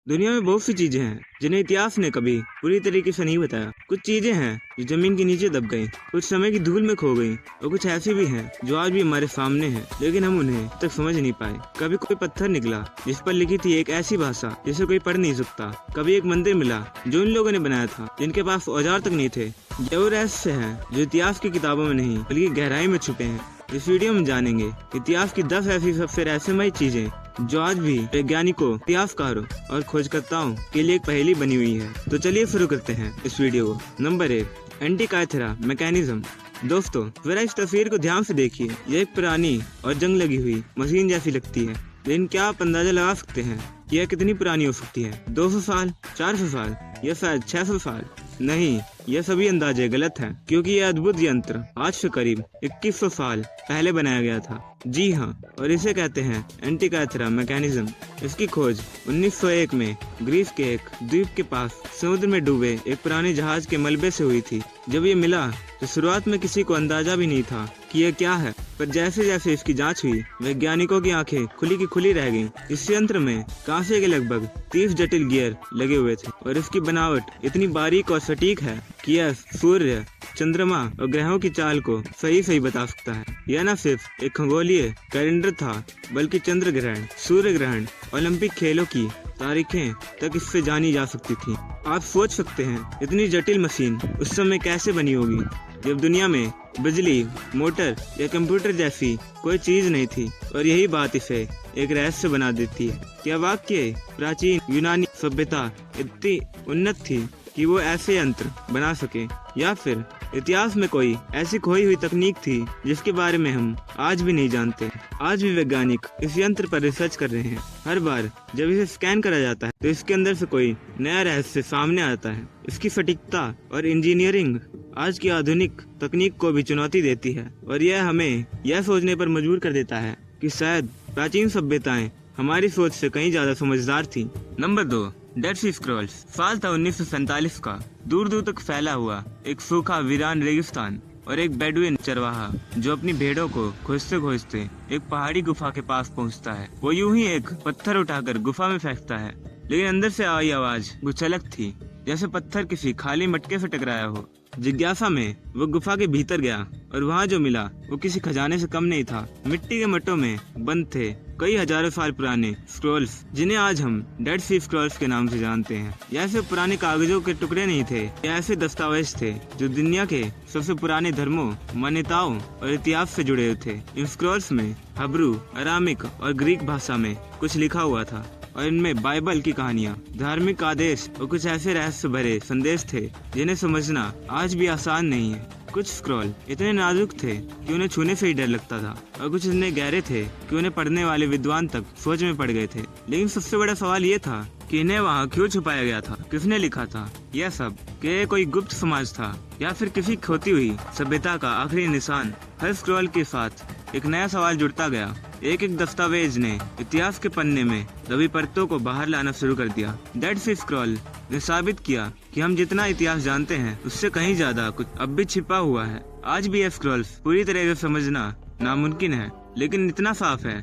दुनिया में बहुत सी चीजें हैं जिन्हें इतिहास ने कभी पूरी तरीके से नहीं बताया। कुछ चीजें हैं जो जमीन के नीचे दब गई, कुछ समय की धूल में खो गई, और कुछ ऐसी भी हैं जो आज भी हमारे सामने हैं, लेकिन हम उन्हें तक समझ नहीं पाए। कभी कोई पत्थर निकला जिस पर लिखी थी एक ऐसी भाषा जिसे कोई पढ़ नहीं सकता। कभी एक मंदिर मिला जो उन लोगों ने बनाया था जिनके पास औजार तक नहीं थे। ये वो रहस्य हैं जो इतिहास की किताबों में नहीं बल्कि गहराई में छुपे हैं। इस वीडियो में जानेंगे इतिहास की 10 ऐसी सबसे रहस्यमय चीजें जो आज भी वैज्ञानिकों, इतिहासकारों और खोजकर्ताओं के लिए एक पहेली बनी हुई है। तो चलिए शुरू करते हैं इस वीडियो को। Number 1, Antikythera mechanism. दोस्तों, जरा इस तस्वीर को ध्यान से देखिए। यह एक पुरानी और जंग लगी हुई मशीन जैसी लगती है, लेकिन क्या आप अंदाजा लगा सकते हैं कि यह कितनी पुरानी हो सकती है? 200 साल, 400 साल या शायद 600 साल? नहीं, यह सभी अंदाजे गलत हैं, क्योंकि यह अद्भुत यंत्र आज से करीब 2100 साल पहले बनाया गया था। जी हाँ, और इसे कहते हैं एंटीकाइथेरा मैकेनिज्म। इसकी खोज 1901 में ग्रीस के एक द्वीप के पास समुद्र में डूबे एक पुराने जहाज के मलबे से हुई थी। जब ये मिला तो शुरुआत में किसी को अंदाजा भी नहीं था कि यह क्या है, पर जैसे जैसे इसकी जांच हुई, वैज्ञानिकों की आंखें खुली की खुली रह गईं। इस यंत्र में कांसे के लगभग 30 जटिल गियर लगे हुए थे, और इसकी बनावट इतनी बारीक और सटीक है कि यह सूर्य, चंद्रमा और ग्रहों की चाल को सही सही बता सकता है। यह न सिर्फ एक खगोलीय कैलेंडर था, बल्कि चंद्र ग्रहण, सूर्य ग्रहण, ओलंपिक खेलों की तारीखें तक इससे जानी जा सकती थी। आप सोच सकते हैं इतनी जटिल मशीन उस समय कैसे बनी होगी, जब दुनिया में बिजली, मोटर या कंप्यूटर जैसी कोई चीज नहीं थी। और यही बात इसे एक रहस्य बना देती है। क्या वाकई प्राचीन यूनानी सभ्यता इतनी उन्नत थी कि वो ऐसे यंत्र बना सके, या फिर इतिहास में कोई ऐसी खोई हुई तकनीक थी जिसके बारे में हम आज भी नहीं जानते? आज भी वैज्ञानिक इस यंत्र पर रिसर्च कर रहे हैं। हर बार जब इसे स्कैन करा जाता है तो इसके अंदर से कोई नया रहस्य सामने आता है। इसकी सटीकता और इंजीनियरिंग आज की आधुनिक तकनीक को भी चुनौती देती है, और यह हमें यह सोचने पर मजबूर कर देता है कि शायद प्राचीन सभ्यताएं हमारी सोच से कहीं ज्यादा समझदार थी। नंबर 2, डेड सी स्क्रॉल्स। साल था 1947 का। दूर दूर तक फैला हुआ एक सूखा वीरान रेगिस्तान, और एक बेडुइन चरवाहा जो अपनी भेड़ों को खोजते खोजते एक पहाड़ी गुफा के पास पहुंचता है। वो यूं ही एक पत्थर उठाकर गुफा में फेंकता है, लेकिन अंदर से आई आवाज कुछ अलग थी, जैसे पत्थर किसी खाली मटके से टकराया हो। जिज्ञासा में वो गुफा के भीतर गया, और वहाँ जो मिला वो किसी खजाने से कम नहीं था। मिट्टी के मटों में बंद थे कई हजारों साल पुराने स्क्रॉल्स, जिन्हें आज हम डेड सी स्क्रॉल्स के नाम से जानते हैं। यह सिर्फ पुराने कागजों के टुकड़े नहीं थे, यह ऐसे दस्तावेज थे जो दुनिया के सबसे पुराने धर्मों, मान्यताओं और इतिहास से जुड़े हुए थे। इन स्क्रॉल्स में हिब्रू, अरामिक और ग्रीक भाषा में कुछ लिखा हुआ था, और इनमें बाइबल की कहानियाँ, धार्मिक आदेश और कुछ ऐसे रहस्य भरे संदेश थे जिन्हें समझना आज भी आसान नहीं है। कुछ स्क्रॉल इतने नाजुक थे कि उन्हें छूने से ही डर लगता था, और कुछ इतने गहरे थे कि उन्हें पढ़ने वाले विद्वान तक सोच में पड़ गए थे। लेकिन सबसे बड़ा सवाल ये था कि इन्हें वहाँ क्यों छुपाया गया था, किसने लिखा था यह सब? क्या ये कोई गुप्त समाज था, या फिर किसी खोती हुई सभ्यता का आखिरी निशान? हर स्क्रॉल के साथ एक नया सवाल जुड़ता गया। एक एक दस्तावेज ने इतिहास के पन्ने में दबी परतों को बाहर लाना शुरू कर दिया। डेड सी स्क्रॉल ने साबित किया कि हम जितना इतिहास जानते हैं उससे कहीं ज्यादा कुछ अब भी छिपा हुआ है। आज भी ये स्क्रॉल्स पूरी तरह से समझना नामुमकिन है, लेकिन इतना साफ है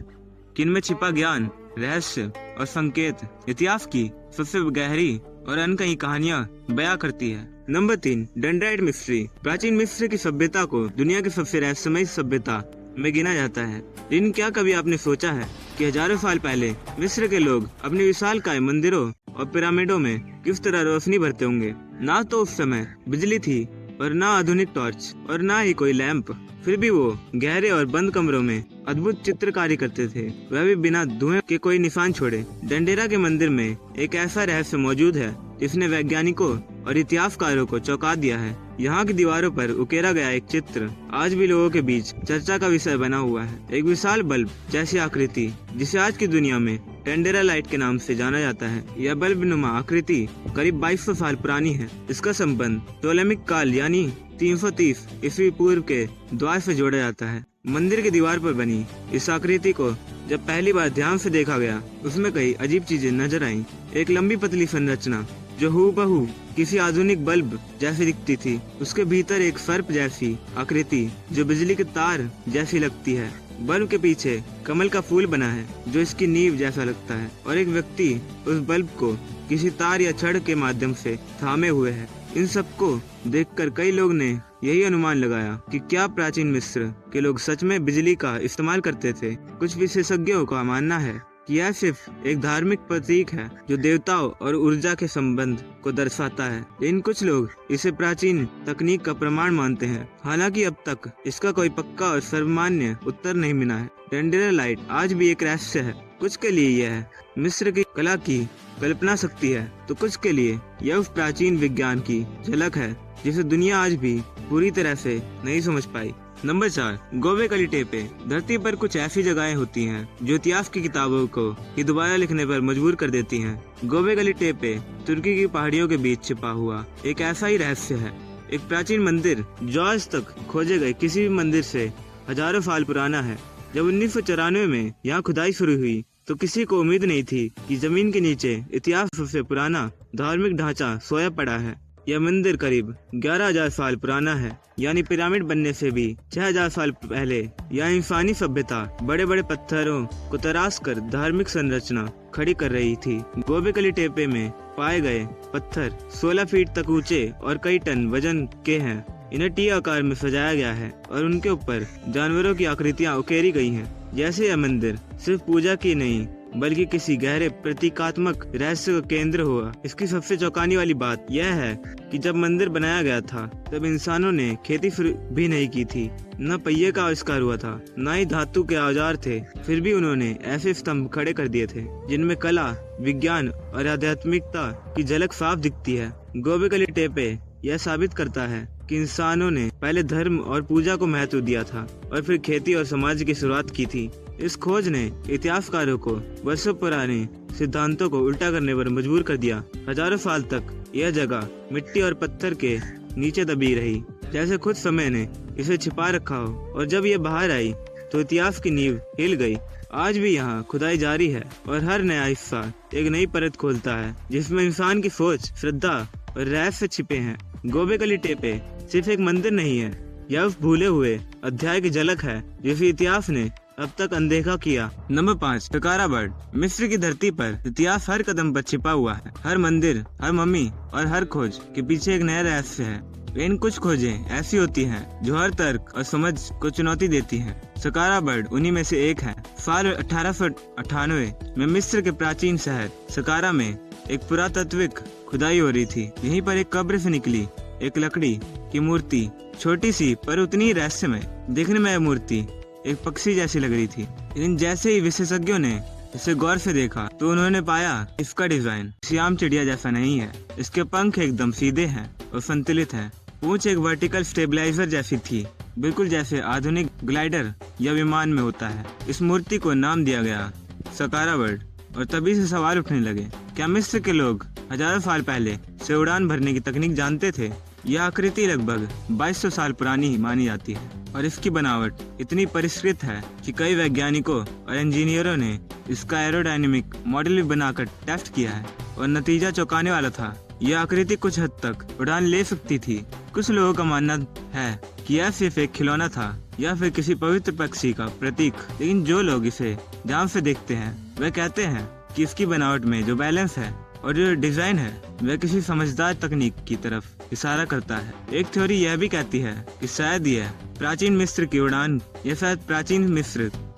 कि इनमें छिपा ज्ञान, रहस्य और संकेत इतिहास की सबसे गहरी और अनकही कहानियां बयां करती है। Number 3, dendrite mystery. प्राचीन मिस्र की सभ्यता को दुनिया की सबसे रहस्यमय सभ्यता में गिना जाता है। लेकिन क्या कभी आपने सोचा है कि हजारों साल पहले मिस्र के लोग अपने विशालकाय मंदिरों और पिरामिडों में किस तरह रोशनी भरते होंगे? ना तो उस समय बिजली थी, और ना आधुनिक टॉर्च, और ना ही कोई लैंप। फिर भी वो गहरे और बंद कमरों में अद्भुत चित्रकारी करते थे, वह भी बिना धुएं के कोई निशान छोड़े। डेंडेरा के मंदिर में एक ऐसा रहस्य मौजूद है जिसने वैज्ञानिकों और इतिहासकारों को चौंका दिया है। यहाँ की दीवारों पर उकेरा गया एक चित्र आज भी लोगों के बीच चर्चा का विषय बना हुआ है। एक विशाल बल्ब जैसी आकृति, जिसे आज की दुनिया में टेंडेरा लाइट के नाम से जाना जाता है। यह बल्ब नुमा आकृति करीब 2200 साल पुरानी है। इसका संबंध टोलेमिक काल यानी 330 ईस्वी पूर्व के द्वार से जोड़ा जाता है। मंदिर की दीवार पर बनी इस आकृति को जब पहली बार ध्यान से देखा गया, उसमें कई अजीब चीजें नजर आईं। एक लंबी पतली संरचना जो हूबहू किसी आधुनिक बल्ब जैसी दिखती थी। उसके भीतर एक सर्प जैसी आकृति जो बिजली के तार जैसी लगती है। बल्ब के पीछे कमल का फूल बना है जो इसकी नींव जैसा लगता है, और एक व्यक्ति उस बल्ब को किसी तार या छड़ के माध्यम से थामे हुए है। इन सबको देखकर कई लोग ने यही अनुमान लगाया कि क्या प्राचीन मिस्र के लोग सच में बिजली का इस्तेमाल करते थे। कुछ विशेषज्ञों का मानना है कि यह सिर्फ एक धार्मिक प्रतीक है जो देवताओं और ऊर्जा के संबंध को दर्शाता है, लेकिन कुछ लोग इसे प्राचीन तकनीक का प्रमाण मानते हैं। हालांकि अब तक इसका कोई पक्का और सर्वमान्य उत्तर नहीं मिला है। डेंड्रेलाइट आज भी एक रहस्य है। कुछ के लिए यह मिस्र की कला की कल्पना शक्ति है, तो कुछ के लिए यह उस प्राचीन विज्ञान की झलक है जिसे दुनिया आज भी पूरी तरह से नहीं समझ पाई। Number 4, Gobekli Tepe. धरती पर कुछ ऐसी जगहें होती हैं जो इतिहास की किताबों को ही दोबारा लिखने पर मजबूर कर देती हैं। गोबेकली टेपे तुर्की की पहाड़ियों के बीच छिपा हुआ एक ऐसा ही रहस्य है। एक प्राचीन मंदिर जो आज तक खोजे गए किसी भी मंदिर से हजारों साल पुराना है। जब 1994 में यहाँ खुदाई शुरू हुई तो किसी को उम्मीद नहीं थी कि जमीन के नीचे इतिहास सबसे पुराना धार्मिक ढांचा सोया पड़ा है। यह मंदिर करीब 11,000 साल पुराना है, यानी पिरामिड बनने से भी 6,000 साल पहले। यह इंसानी सभ्यता बड़े बड़े पत्थरों को तराश कर धार्मिक संरचना खड़ी कर रही थी। गोबेकली टेपे में पाए गए पत्थर 16 फीट तक ऊंचे और कई टन वजन के हैं। इन्हें टी आकार में सजाया गया है और उनके ऊपर जानवरों की आकृतियां उकेरी गई हैं। जैसे यह मंदिर सिर्फ पूजा की नहीं बल्कि किसी गहरे प्रतीकात्मक रहस्य का केंद्र हुआ। इसकी सबसे चौंकाने वाली बात यह है कि जब मंदिर बनाया गया था तब इंसानों ने खेती भी नहीं की थी, न पहिए का आविष्कार हुआ था, न ही धातु के औजार थे। फिर भी उन्होंने ऐसे स्तंभ खड़े कर दिए थे जिनमें कला, विज्ञान और आध्यात्मिकता की झलक साफ दिखती है। गोबेकली टेपे यह साबित करता है कि इंसानों ने पहले धर्म और पूजा को महत्व दिया था और फिर खेती और समाज की शुरुआत की थी। इस खोज ने इतिहासकारों को वर्षों पुराने सिद्धांतों को उल्टा करने पर मजबूर कर दिया। हजारों साल तक यह जगह मिट्टी और पत्थर के नीचे दबी रही, जैसे खुद समय ने इसे छिपा रखा हो, और जब यह बाहर आई तो इतिहास की नींव हिल गई। आज भी यहाँ खुदाई जारी है और हर नया हिस्सा एक नई परत खोलता है जिसमें इंसान की सोच, श्रद्धा और रहस्य छिपे हैं। गोबेकली टेपे सिर्फ एक मंदिर नहीं है, यह उस भूले हुए अध्याय की झलक है जिसे इतिहास ने अब तक अनदेखा किया। Number 5, सकारा bird. मिस्र की धरती पर इतिहास हर कदम पर छिपा हुआ है। हर मंदिर, हर मम्मी और हर खोज के पीछे एक नया रहस्य है। लेकिन कुछ खोजें ऐसी होती हैं जो हर तर्क और समझ को चुनौती देती हैं। सकारा बर्ड उन्हीं में से एक है। साल 1898 में मिस्र के प्राचीन शहर सकारा में एक पुरातात्विक खुदाई हो रही थी। यहीं पर एक कब्र से निकली एक लकड़ी की मूर्ति, छोटी सी पर उतनी रहस्यमय। देखने में यह मूर्ति एक पक्षी जैसी लग रही थी, लेकिन जैसे ही विशेषज्ञों ने इसे गौर से देखा तो उन्होंने पाया इसका डिजाइन किसी आम चिड़िया जैसा नहीं है। इसके पंख एकदम सीधे हैं और संतुलित हैं। पूंछ एक वर्टिकल स्टेबलाइजर जैसी थी, बिल्कुल जैसे आधुनिक ग्लाइडर या विमान में होता है। इस मूर्ति को नाम दिया गया सकारा बर्ड, और तभी से सवाल उठने लगे, क्या मिस्र के लोग हजारों साल पहले से उड़ान भरने की तकनीक जानते थे? यह आकृति लगभग 2200 साल पुरानी मानी जाती है और इसकी बनावट इतनी परिष्कृत है कि कई वैज्ञानिकों और इंजीनियरों ने इसका एरोडायनेमिक मॉडल भी बनाकर टेस्ट किया है और नतीजा चौंकाने वाला था। यह आकृति कुछ हद तक उड़ान ले सकती थी। कुछ लोगों का मानना है कि यह सिर्फ एक खिलौना था या फिर किसी पवित्र पक्षी का प्रतीक, लेकिन जो लोग इसे ध्यान से देखते हैं वे कहते हैं कि इसकी बनावट में जो बैलेंस है और जो डिजाइन है वह किसी समझदार तकनीक की तरफ इशारा करता है। एक थ्योरी यह भी कहती है कि शायद यह प्राचीन मिस्र की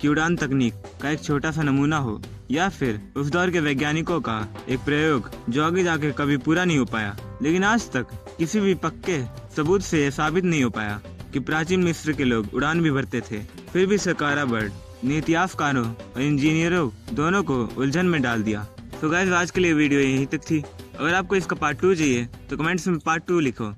उड़ान तकनीक का एक छोटा सा नमूना हो, या फिर उस दौर के वैज्ञानिकों का एक प्रयोग जो आगे जाके कभी पूरा नहीं हो पाया। लेकिन आज तक किसी भी पक्के सबूत से यह साबित नहीं हो पाया कि प्राचीन मिस्र के लोग उड़ान भी भरते थे। फिर भी सकारा बर्ड ने इतिहासकारों और इंजीनियरों दोनों को उलझन में डाल दिया। तो गाइस, आज के लिए वीडियो यहीं तक थी। अगर आपको इसका पार्ट 2 चाहिए तो कमेंट्स में पार्ट 2 लिखो।